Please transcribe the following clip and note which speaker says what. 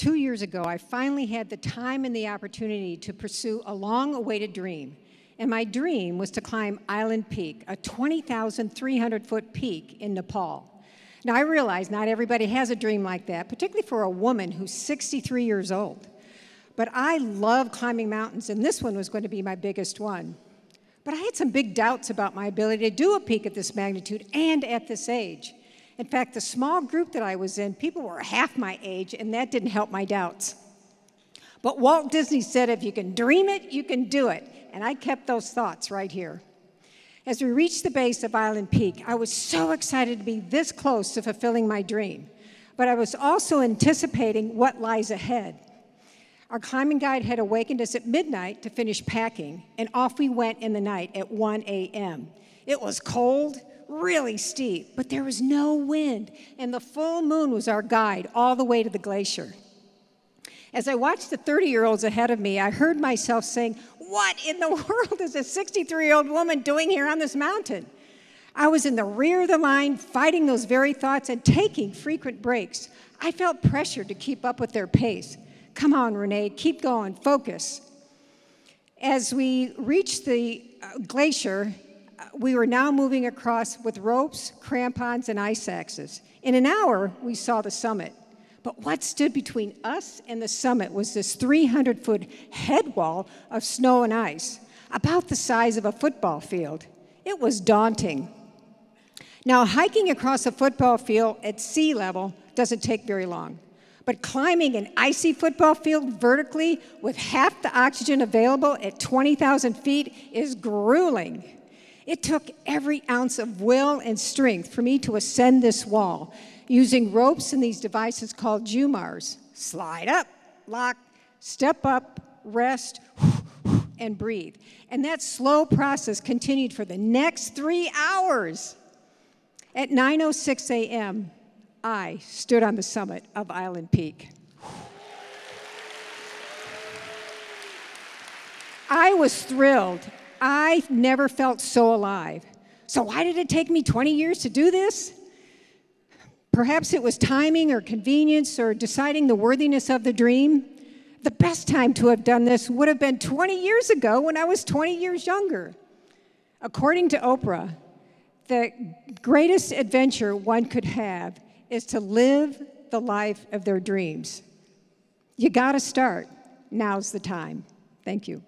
Speaker 1: 2 years ago, I finally had the time and the opportunity to pursue a long-awaited dream. And my dream was to climb Island Peak, a 20,300-foot peak in Nepal. Now, I realize not everybody has a dream like that, particularly for a woman who's 63 years old. But I love climbing mountains, and this one was going to be my biggest one. But I had some big doubts about my ability to do a peak at this magnitude and at this age. In fact, the small group that I was in, people were half my age, and that didn't help my doubts. But Walt Disney said, if you can dream it, you can do it. And I kept those thoughts right here. As we reached the base of Island Peak, I was so excited to be this close to fulfilling my dream. But I was also anticipating what lies ahead. Our climbing guide had awakened us at midnight to finish packing, and off we went in the night at 1 a.m. It was cold, really steep, but there was no wind, and the full moon was our guide all the way to the glacier. As I watched the 30-year-olds ahead of me, I heard myself saying, what in the world is a 63-year-old woman doing here on this mountain? I was in the rear of the line, fighting those very thoughts and taking frequent breaks. I felt pressured to keep up with their pace. Come on, Renee, keep going, focus. As we reached the glacier, we were now moving across with ropes, crampons, and ice axes. In an hour, we saw the summit. But what stood between us and the summit was this 300-foot head wall of snow and ice, about the size of a football field. It was daunting. Now, hiking across a football field at sea level doesn't take very long. But climbing an icy football field vertically with half the oxygen available at 20,000 feet is grueling. It took every ounce of will and strength for me to ascend this wall using ropes and these devices called Jumars. Slide up, lock, step up, rest, and breathe. And that slow process continued for the next 3 hours. At 9:06 a.m., I stood on the summit of Island Peak. I was thrilled. I never felt so alive. So why did it take me 20 years to do this? Perhaps it was timing or convenience or deciding the worthiness of the dream. The best time to have done this would have been 20 years ago when I was 20 years younger. According to Oprah, the greatest adventure one could have is to live the life of their dreams. You gotta start. Now's the time. Thank you.